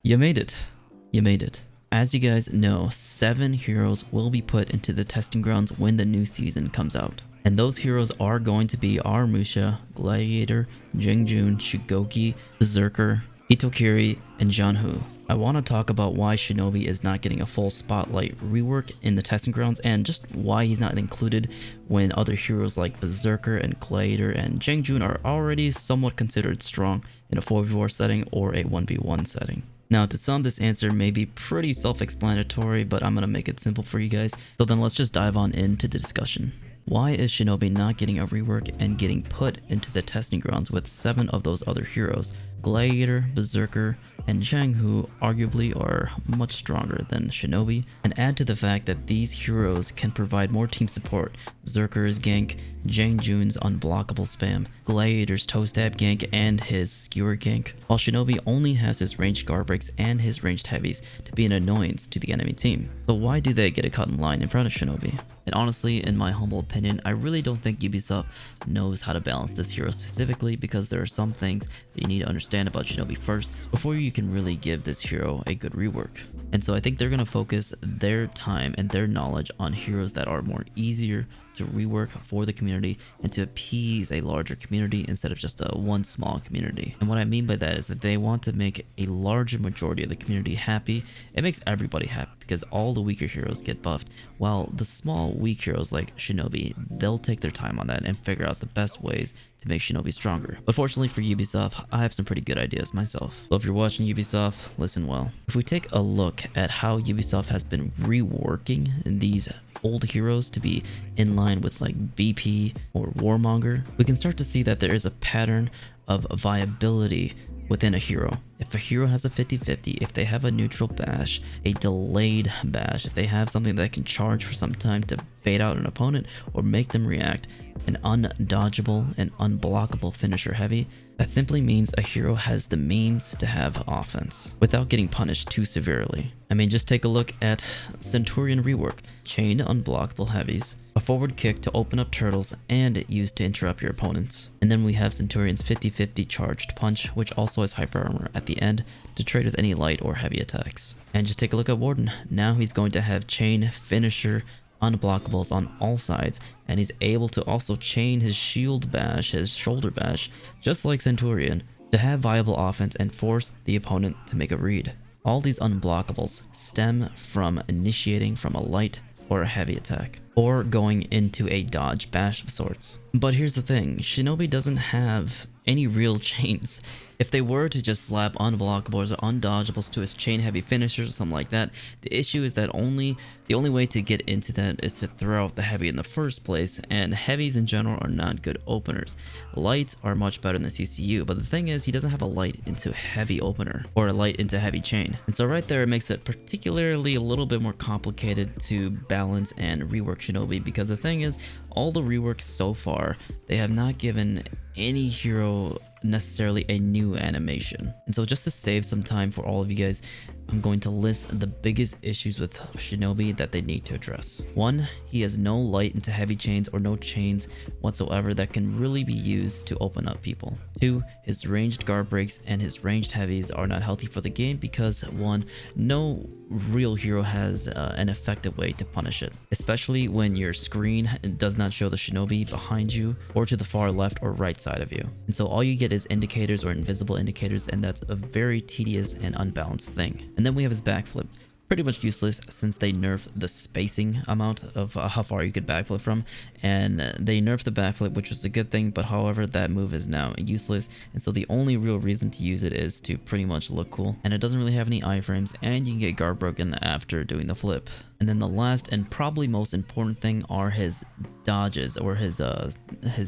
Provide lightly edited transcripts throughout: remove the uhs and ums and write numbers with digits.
You made it. You made it. As you guys know, 7 heroes will be put into the testing grounds when the new season comes out. And those heroes are going to be Armusha, Gladiator, Jingjun, Shigoki, Berserker, Itokiri, and Janhu. I want to talk about why Shinobi is not getting a full spotlight rework in the testing grounds and just why he's not included when other heroes like Berserker and Gladiator and Jingjun are already somewhat considered strong in a 4v4 setting or a 1v1 setting. Now, to some, this answer may be pretty self-explanatory, but I'm going to make it simple for you guys. So then let's just dive on into the discussion. Why is Shinobi not getting a rework and getting put into the testing grounds with 7 of those other heroes? Gladiator, Berserker, and Zhang, who arguably are much stronger than Shinobi, and add to the fact that these heroes can provide more team support. Berserker's gank, Jingjun's unblockable spam, Gladiator's toe stab gank, and his skewer gank, while Shinobi only has his ranged guard breaks and his ranged heavies to be an annoyance to the enemy team. So why do they get a cut in line in front of Shinobi? And honestly, in my humble opinion, I really don't think Ubisoft knows how to balance this hero specifically, because there are some things that you need to understand about Shinobi first before you can really give this hero a good rework. And so I think they're going to focus their time and their knowledge on heroes that are more easier to rework for the community and to appease a larger community instead of just one small community. And what I mean by that is that they want to make a larger majority of the community happy. It makes everybody happy because all the weaker heroes get buffed, while the small weak heroes like Shinobi, they'll take their time on that and figure out the best ways to make Shinobi stronger. But fortunately for Ubisoft, I have some pretty good ideas myself. So if you're watching Ubisoft, listen well. If we take a look at how Ubisoft has been reworking these old heroes to be in line with like VP or Warmonger, we can start to see that there is a pattern of viability within a hero. If a hero has a 50-50, if they have a neutral bash, a delayed bash, if they have something that can charge for some time to bait out an opponent or make them react, an undodgeable and unblockable finisher heavy, that simply means a hero has the means to have offense without getting punished too severely. I mean, just take a look at Centurion rework. Chain unblockable heavies, a forward kick to open up turtles, and used to interrupt your opponents. And then we have Centurion's 50-50 charged punch, which also has hyper armor at the end to trade with any light or heavy attacks. And just take a look at Warden. Now he's going to have chain, finisher, unblockables on all sides, and he's able to also chain his shield bash, his shoulder bash, just like Centurion, to have viable offense and force the opponent to make a read. All these unblockables stem from initiating from a light or a heavy attack, or going into a dodge bash of sorts. But here's the thing, Shinobi doesn't have any real chains. If they were to just slap unblockables or undodgeables to his chain heavy finishers or something like that, the issue is that the only way to get into that is to throw out the heavy in the first place, and heavies in general are not good openers. Lights are much better than CCU, but the thing is, he doesn't have a light into heavy opener or a light into heavy chain. And so right there, it makes it particularly a little bit more complicated to balance and rework Shinobi, because the thing is, all the reworks so far, they have not given any hero necessarily a new animation. And so just to save some time for all of you guys, I'm going to list the biggest issues with Shinobi that they need to address. 1, he has no light into heavy chains or no chains whatsoever that can really be used to open up people. 2, his ranged guard breaks and his ranged heavies are not healthy for the game because 1, no real hero has an effective way to punish it, especially when your screen does not show the Shinobi behind you or to the far left or right side of you. And so all you get is indicators or invisible indicators, and that's a very tedious and unbalanced thing. And then we have his backflip. Pretty much useless since they nerfed the spacing amount of how far you could backflip from, and they nerfed the backflip, which was a good thing, but however that move is now useless, and so the only real reason to use it is to pretty much look cool, and it doesn't really have any iframes, and you can get guard broken after doing the flip. And then the last and probably most important thing are his dodges, or his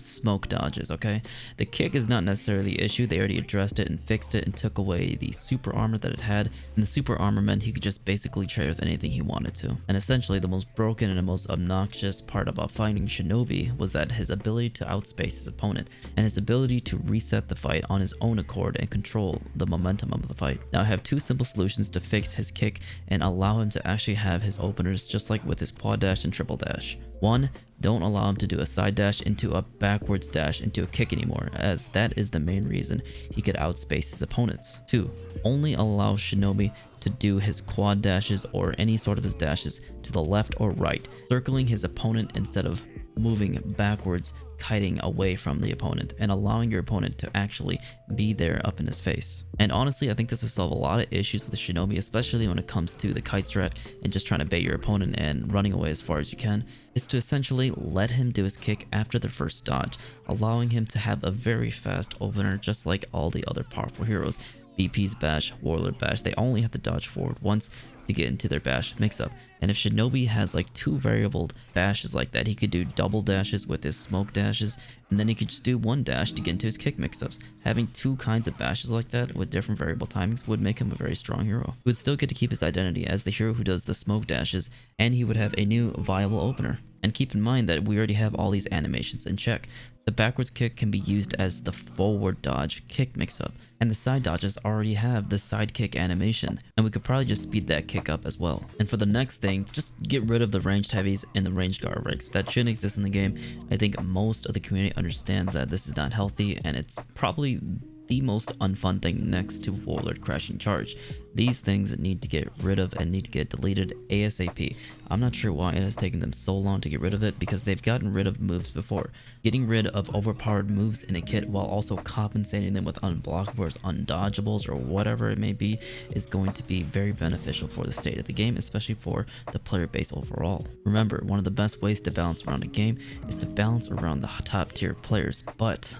smoke dodges, okay? The kick is not necessarily the issue. They already addressed it and fixed it and took away the super armor that it had, and the super armor meant he could just basically trade with anything he wanted to. And essentially the most broken and the most obnoxious part about fighting Shinobi was that his ability to outspace his opponent and his ability to reset the fight on his own accord and control the momentum of the fight. Now I have 2 simple solutions to fix his kick and allow him to actually have his open openers just like with his quad dash and triple dash. 1. Don't allow him to do a side dash into a backwards dash into a kick anymore, as that is the main reason he could outspace his opponents. 2. Only allow Shinobi to do his quad dashes or any sort of his dashes to the left or right, circling his opponent instead of moving backwards, kiting away from the opponent, and allowing your opponent to actually be there up in his face. And honestly, I think this will solve a lot of issues with the Shinobi, especially when it comes to the kite strat and just trying to bait your opponent and running away as far as you can, is to essentially let him do his kick after the first dodge, allowing him to have a very fast opener just like all the other powerful heroes. BP's bash, Warlord bash, they only have to dodge forward once to get into their bash mix-up. And if Shinobi has like 2 variable dashes like that, he could do double dashes with his smoke dashes, and then he could just do 1 dash to get into his kick mix-ups. Having 2 kinds of bashes like that with different variable timings would make him a very strong hero. He would still get to keep his identity as the hero who does the smoke dashes, and he would have a new viable opener. And keep in mind that we already have all these animations in check. The backwards kick can be used as the forward dodge kick mix-up, and the side dodges already have the side kick animation, and we could probably just speed that kick up as well. And for the next thing, just get rid of the ranged heavies and the ranged guard breaks. That shouldn't exist in the game. I think most of the community understands that this is not healthy, and it's probably the most unfun thing next to Warlord crashing charge. These things need to get rid of and need to get deleted ASAP. I'm not sure why it has taken them so long to get rid of it, because they've gotten rid of moves before. Getting rid of overpowered moves in a kit while also compensating them with unblockables, undodgeables, or whatever it may be is going to be very beneficial for the state of the game, especially for the player base overall. Remember, one of the best ways to balance around a game is to balance around the top tier players, but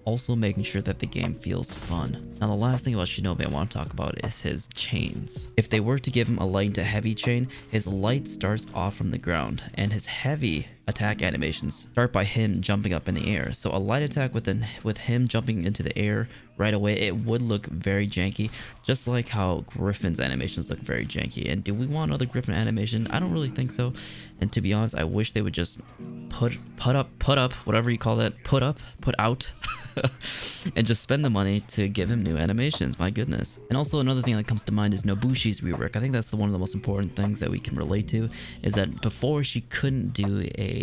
also making sure that the game feels fun. Now, the last thing about Shinobi I want to talk about is his chains. If they were to give him a light to heavy chain, his light starts off from the ground, and his heavy attack animations start by him jumping up in the air. So a light attack with him jumping into the air right away, it would look very janky, just like how Griffin's animations look very janky. And do we want another Griffin animation? I don't really think so. And to be honest, I wish they would just put up, whatever you call that, put out, and just spend the money to give him new animations. My goodness. And also another thing that comes to mind is Nobushi's rework. I think that's one of the most important things that we can relate to, is that before she couldn't do a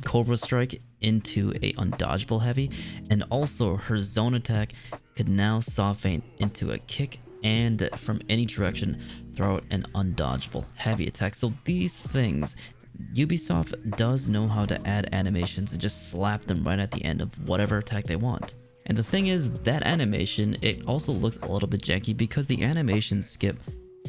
Cobra strike into a undodgeable heavy, and also her zone attack could now saw feint into a kick, and from any direction throw out an undodgeable heavy attack. So these things, Ubisoft does know how to add animations and just slap them right at the end of whatever attack they want. And the thing is, that animation, it also looks a little bit janky because the animations skip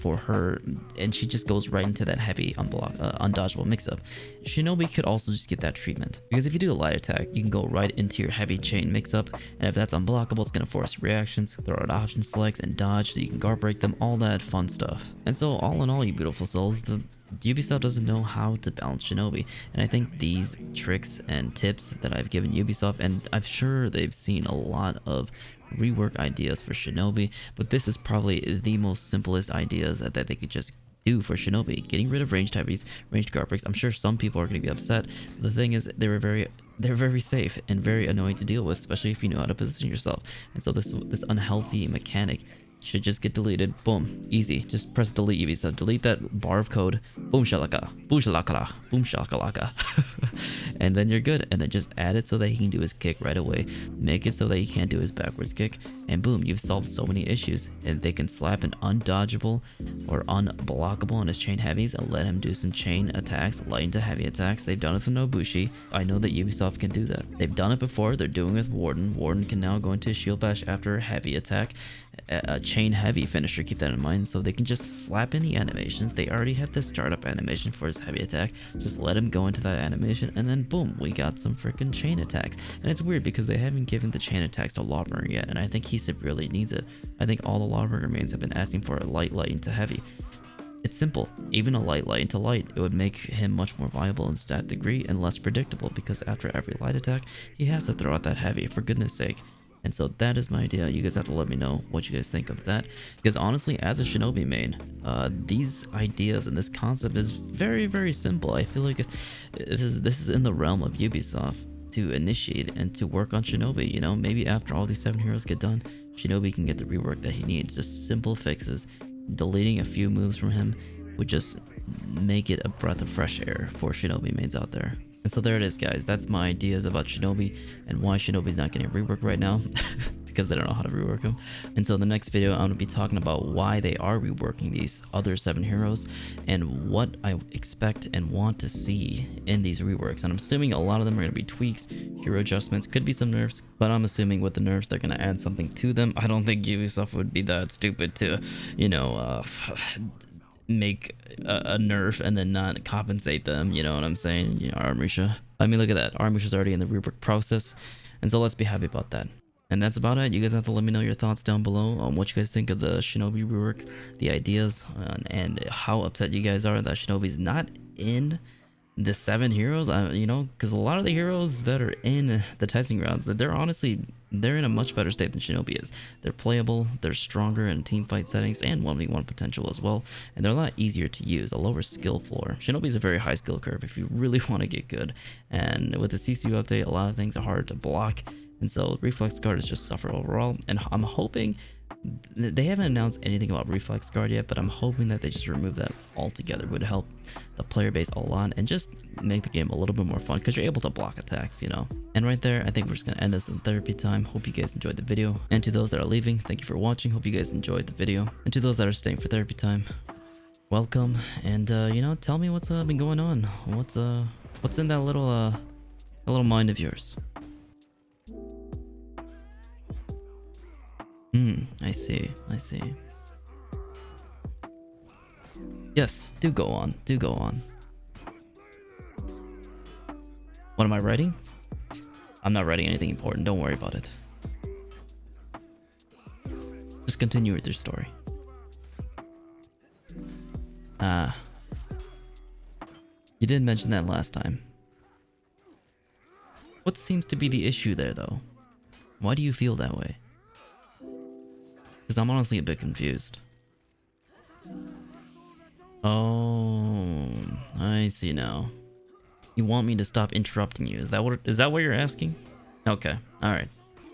for her, and she just goes right into that heavy undodgeable mix-up. Shinobi could also just get that treatment, because if you do a light attack, you can go right into your heavy chain mix-up, and if that's unblockable, it's going to force reactions, throw out option selects, and dodge so you can guard break them, all that fun stuff. And so all in all, you beautiful souls, the Ubisoft doesn't know how to balance Shinobi, and I think these tricks and tips that I've given Ubisoft, and I'm sure they've seen a lot of rework ideas for Shinobi, but this is probably the most simplest ideas that they could just do for Shinobi. Getting rid of ranged heavies, ranged guard breaks. I'm sure some people are going to be upset, but the thing is, they're very safe and very annoying to deal with, especially if you know how to position yourself. And so this unhealthy mechanic should just get deleted. Boom, easy. Just press delete, Ubisoft. Delete that bar of code. Boom shalaka, boom shalakala, boom shakalaka. And then you're good. And then just add it so that he can do his kick right away. Make it so that he can't do his backwards kick. And boom, you've solved so many issues. And they can slap an undodgeable or unblockable on his chain heavies and let him do some chain attacks, light into heavy attacks. They've done it for Nobushi. I know that Ubisoft can do that. They've done it before. They're doing it with Warden. Warden can now go into a shield bash after a heavy attack. A chain heavy finisher, keep that in mind. So they can just slap in the animations. They already have the startup animation for his heavy attack. Just let him go into that animation, and then boom, we got some freaking chain attacks. And it's weird because they haven't given the chain attacks to Lawbringer yet, and I think he severely needs it. I think all the Lawbringer mains have been asking for a light into heavy. It's simple. Even a light into light, it would make him much more viable in stat degree and less predictable, because after every light attack, he has to throw out that heavy, for goodness sake. And so that is my idea. You guys have to let me know what you guys think of that, because honestly, as a Shinobi main, these ideas and this concept is very simple. I feel like this is in the realm of Ubisoft to initiate and to work on Shinobi. You know, maybe after all these 7 heroes get done, Shinobi can get the rework that he needs. Just simple fixes, deleting a few moves from him would just make it a breath of fresh air for Shinobi mains out there. And so there it is, guys. That's my ideas about Shinobi and why Shinobi's not getting rework right now. Because they don't know how to rework them. And so in the next video, I'm going to be talking about why they are reworking these other 7 heroes and what I expect and want to see in these reworks. And I'm assuming a lot of them are going to be tweaks, hero adjustments, could be some nerfs, but I'm assuming with the nerfs, they're going to add something to them. I don't think Ubisoft would be that stupid to, you know, make a nerf and then not compensate them, you know what I'm saying? You know, Armusha. I mean, look at that. Armusha's already in the rework process. And so let's be happy about that. And that's about it. You guys have to let me know your thoughts down below on what you guys think of the Shinobi reworks, the ideas, and how upset you guys are that Shinobi's not in the 7 heroes. You know, because a lot of the heroes that are in the testing grounds, that they're in a much better state than Shinobi is. They're playable, they're stronger in team fight settings and 1v1 potential as well, and they're a lot easier to use, a lower skill floor. Shinobi's a very high skill curve if you really want to get good, and with the CCU update, a lot of things are hard to block. And so Reflex Guard is just suffer overall, and I'm hoping they haven't announced anything about Reflex Guard yet, but I'm hoping that they just remove that altogether. It would help the player base a lot and just make the game a little bit more fun because you're able to block attacks, you know. And right there, I think we're just gonna end this in therapy time. Hope you guys enjoyed the video, and to those that are leaving, thank you for watching. Hope you guys enjoyed the video, and to those that are staying for therapy time, welcome. And you know, tell me what's been going on. What's in that little mind of yours? I see. Yes, do go on. What am I writing? I'm not writing anything important, don't worry about it. Just continue with your story. You didn't mention that last time. What seems to be the issue there, though? Why do you feel that way? Because I'm honestly a bit confused. Oh, I see now. You want me to stop interrupting you? Is that what you're asking? Okay, alright.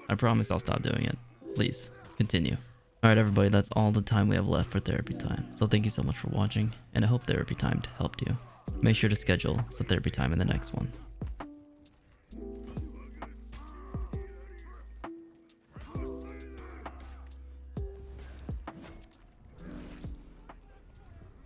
I promise I'll stop doing it. Please, continue. Alright everybody, that's all the time we have left for therapy time. So thank you so much for watching, and I hope therapy time helped you. Make sure to schedule some therapy time in the next one.